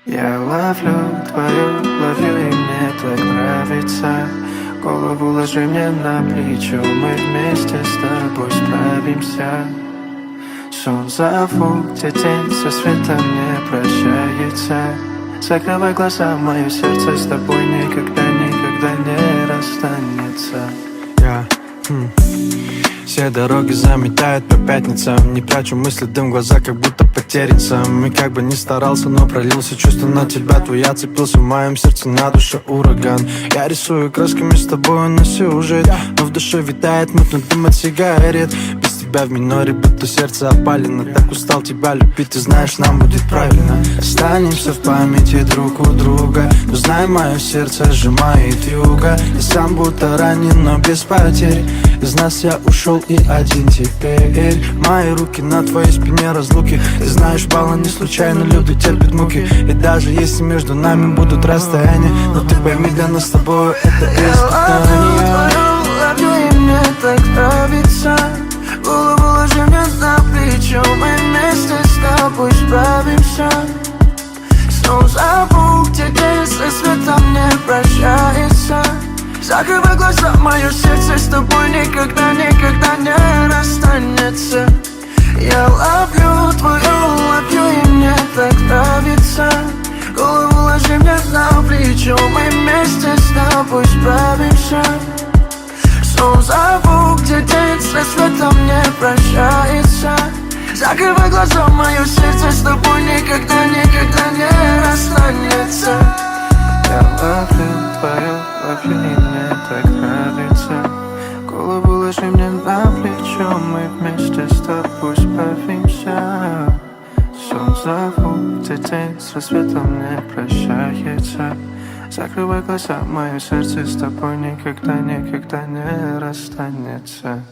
Я ловлю, и мне так нравится. Голову ложи мне на плечо, мы вместе с тобой справимся. Сон зову, где день со светом не прощается. Закрывай глаза, мое сердце с тобой никогда не расстанется. Все дороги заметают по пятницам. Не прячу мысли, дым в глаза, как будто потерян сам. И как бы ни старался, но пролился чувство на тебя. Твоя цепился в моем сердце, на душе ураган. Я рисую красками с тобой на сюжет, но в душе витает мутный дым от сигарет. Без тебя в миноре, будто сердце опалено. Так устал тебя любить, ты знаешь, нам будет правильно. Останемся в памяти друг у друга. Но знай, мое сердце сжимает юга. Я сам будто ранен, но без потерь. Из нас я ушел и один теперь. Мои руки на твоей спине разлуки. Ты знаешь, баллы не случайно, люди терпят муки. И даже если между нами будут расстояния, но ты пойми, для нас с тобой это испытание. Я ловлю, и мне так нравится. Голову ложи мне на плечо, мы вместе с тобой справимся. Снова зову, где день со светом не прощается. Закрывай глаза, мое сердце с тобой никогда не расстанется. Я ловлю, и мне так нравится. Голову ложи мне на плечо, мы вместе с тобой справимся. Сон зову, где день со светом не прощается. Закрывай глаза, мое сердце с тобой никогда не расстанется. Я ловлю, и мне так нравится. Голову ложи мне на плечо, мы вместе с тобой справимся. Сон зову, где день с рассветом не прощается. Закрывай глаза, мое сердце с тобой никогда не расстанется.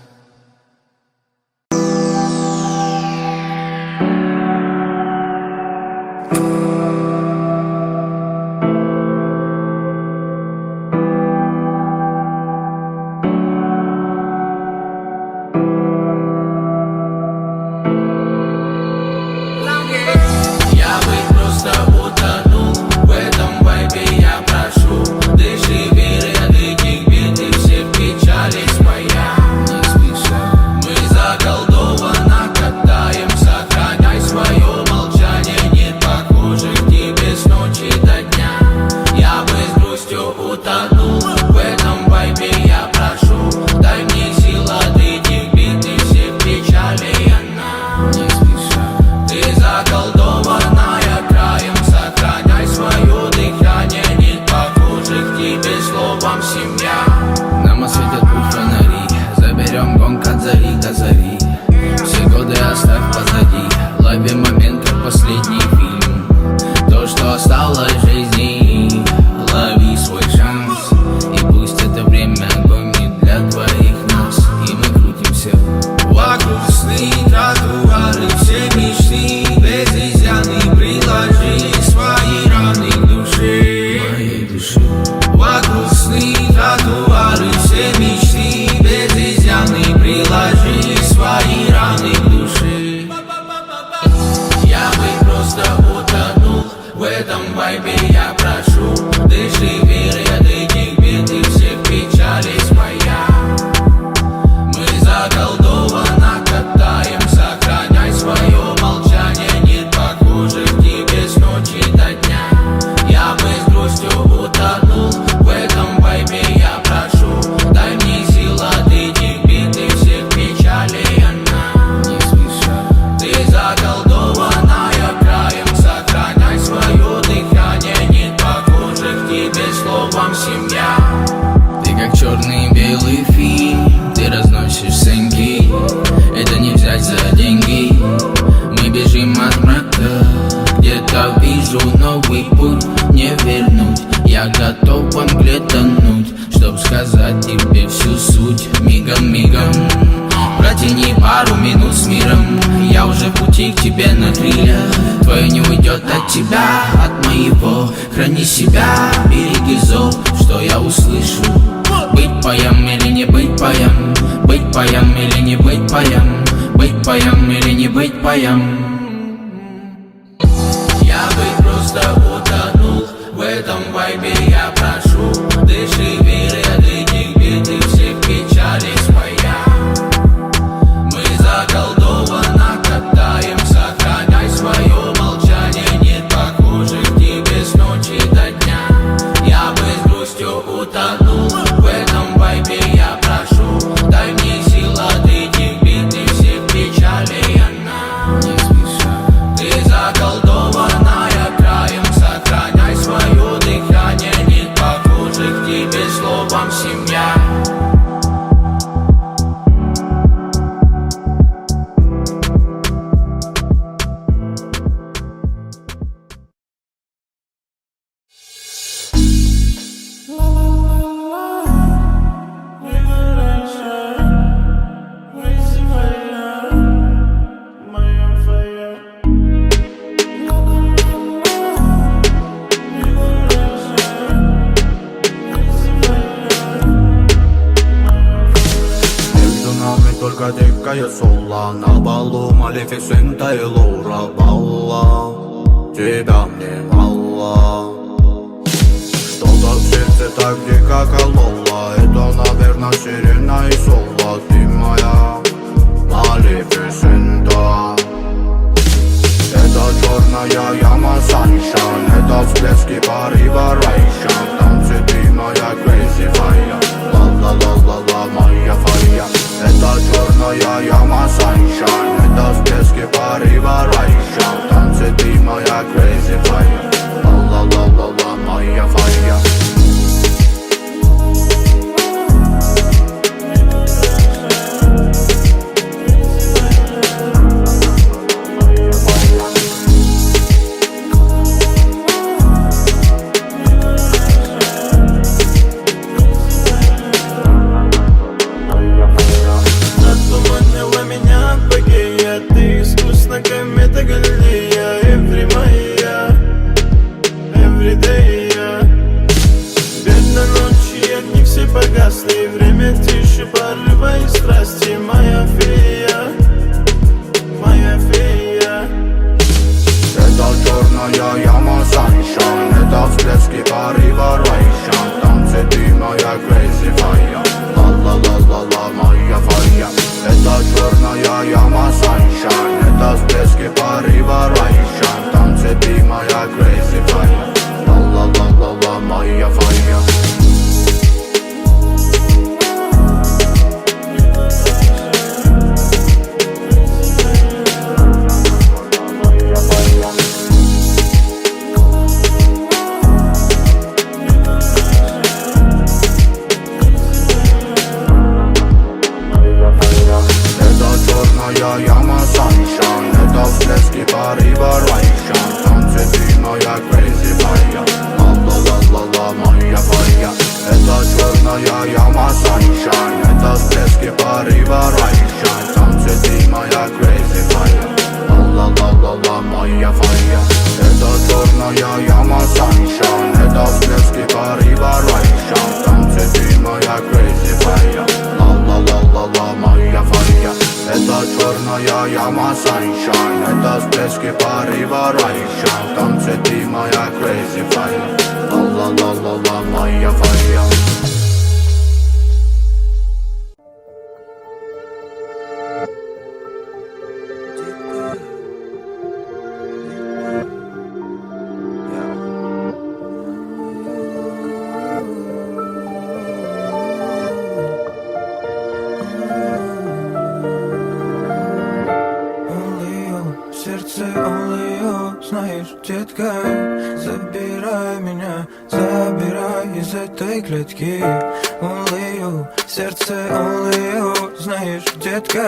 Храни себя, береги зов, что я услышу. Быть поем или не быть поем, быть поем или не быть поем, быть поем или не быть поем. Я быть просто просто утонул в этом вайбе, я прошу. Дыши, веры от этих бед и всех печалей своя. Мы заколдованно катаем, сохраняй свое молчание. Нет похожих тебе с ночи до дня. Я бы с грустью утонул в этом вайбе, я прошу. Дай мне сил от этих бед и всех печалей, она не спеша. Ты заколдованная краем, сохраняй свое дыхание. Нет похожих тебе словом семья. Только дикое соло на балу, Малефисента и Лаура Балла. Тебя мне мало. Что-то в сердце так дико кололо. Это, наверное, сирена и соло. Ты моя Малефисента. Это черная яма Саншайн. Это всплески порыва Райшан. Танцы ты моя crazy fire. Ла-ла-ла-ла-ла, моя фая. Это черная яма Sunshine. Это всплески порыва Райшан. Танцы ты моя crazy fire. Ла-ла-ла-ла-ла, моя фая. Погасли, время тише, порыва и страсти. Моя фея, моя фея. Это черная яма Sunshine. Это всплески порыва Райшан. Танцы ты моя crazy fire. Ла-ла-ла-ла-ла, моя фая. Это черная яма Sunshine. Это всплески порыва Райшан. Танцы ты моя crazy fire. Ла-ла-ла-ла-ла, моя фая. Яма Sunshine. Это всплески порыва Райшан. Танцы ты моя crazy fire. Ла-ла-ла-ла-ла, моя фая. Это черная яма Sunshine. Это всплески порыва Райшан. Танцы ты моя crazy fire. Ла-ла-ла-ла-ла, моя фая. Это черная яма Sunshine. Это всплески порыва Райшан. Танцы ты моя crazy fire. Ла-ла-ла-ла-ла, моя фая. Это черная яма Sunshine. Это всплески порыва Райшан. Танцы ты моя crazy fire. Ла-ла-ла-ла-ла, моя фая. Знаешь, детка, забирай меня, забирай из этой клетки. Only you, сердце only you. Знаешь, детка,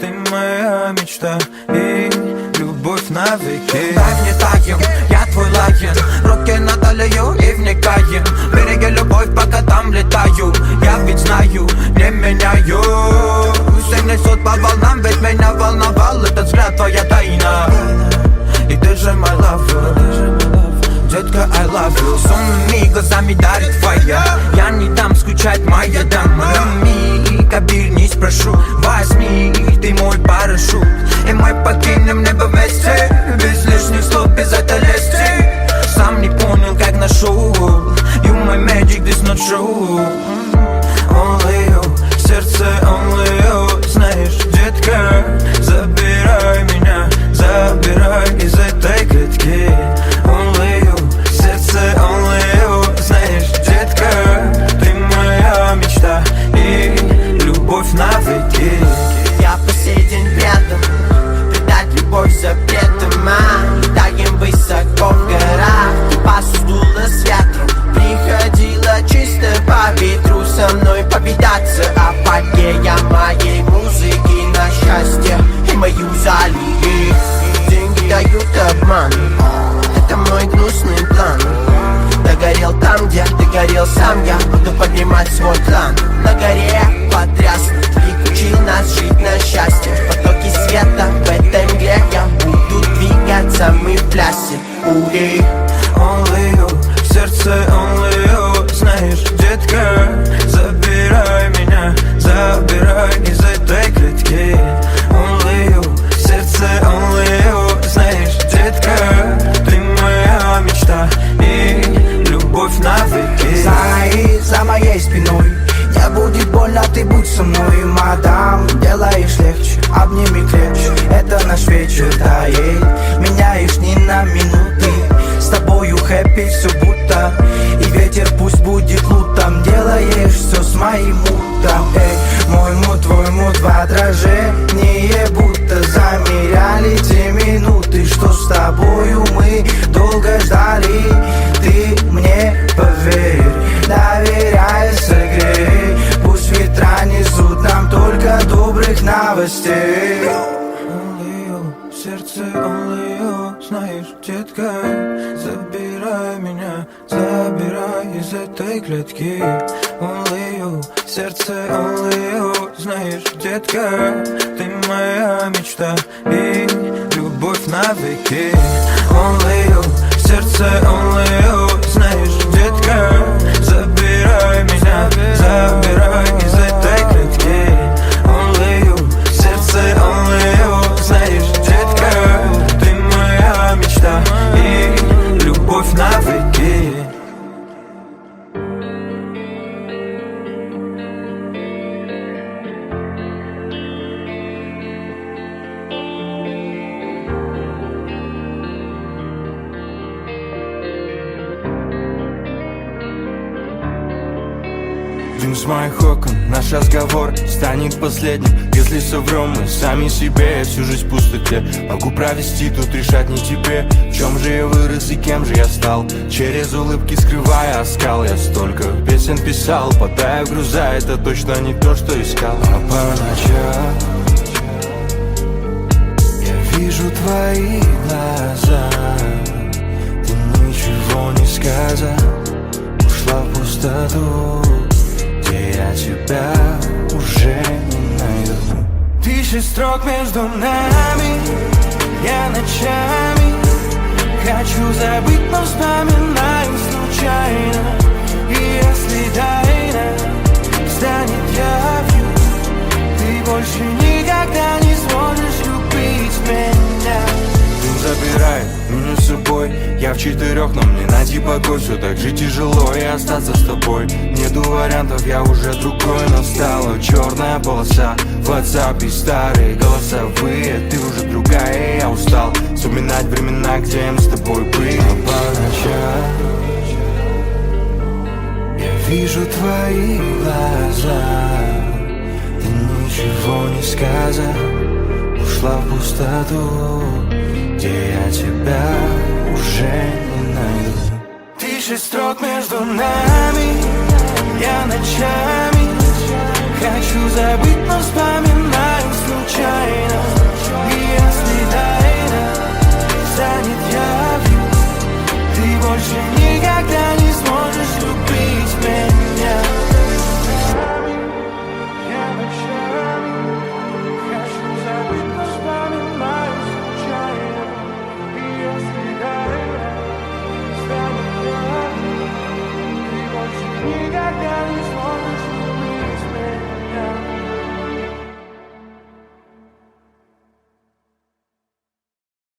ты моя мечта и любовь навеки. Дай мне таем, я твой лайен. Руки на талию и вникаем. Береги любовь, пока там летаю. Я ведь знаю, не меняю. Пусть несут по волнам, ведь меня волновал этот взгляд, твоя тайна. И ты же my love, детка, I love you. Сонными глазами дарит фая. Я не дам скучать, моя дама. На миг обернись, прошу, возьми, ты мой парашют. И мы покинем небо вместе, без лишних слов, без этой лести. говорил сам, я буду поднимать свой клан. На горе потрясно, и учил нас жить на счастье. Потоки света в этой мгле, я буду двигаться, мы в плясе. Ури. Only you, в сердце only you. Знаешь, детка, забирай меня, забирай из этой клетки. Only you, в сердце only you. Знаешь, детка, ты моя мечта и любовь навеки. Знай, за моей спиной не будет больно, ты будь со мной, мадам. Делаешь легче, обними крепче, это наш вечер, да, ей. Меняешь ни на минуты, с тобою хэппи все будто. И ветер пусть будет лутом, делаешь все с моим мутом. Эй, мой мут, твой мут в отражении, будто замеряли те минуты, что с тобою мы долго ждали. Ты мне поверь, доверяй, согрей, пусть ветра несут нам только добрых новостей. Only you, в сердце only you. Знаешь, детка, забирай меня, забирай из этой клетки. Only you, в сердце only you. Знаешь, детка, ты моя мечта и любовь навеки. Only you, в сердце only you. Знаешь, детка, забирай меня, забирай из этой клетки. Only you, в сердце only you. Знаешь, детка, ты моя мечта и любовь навеки. Один из моих окон, наш разговор станет последним. Если соврем мы сами себе, я всю жизнь в пустоте могу провести, тут решать не тебе. В чем же я вырос и кем же я стал? Через улыбки скрывая оскал, я столько песен писал, падая в груза, это точно не то, что искал. А по ночам я вижу твои глаза, ты ничего не сказал, ушла в пустоту, где я тебя уже не найду. Тысячи строк между нами, я ночами хочу забыть, но вспоминаю случайно. И если тайна станет явью, ты больше никогда не сможешь любить меня. Забирай меня с собой, я в 4, но мне найти покой. Все так же тяжело и остаться с тобой. Нету вариантов, я уже другой, но стала черная полоса в WhatsApp и старые голосовые. Ты уже другая, и я устал вспоминать времена, где мы с тобой были. А по ночам я вижу твои глаза, ты ничего не сказал, ушла в пустоту, где я тебя уже не найду. Тысячи строк между нами, я ночами хочу забыть, но вспоминаю случайно.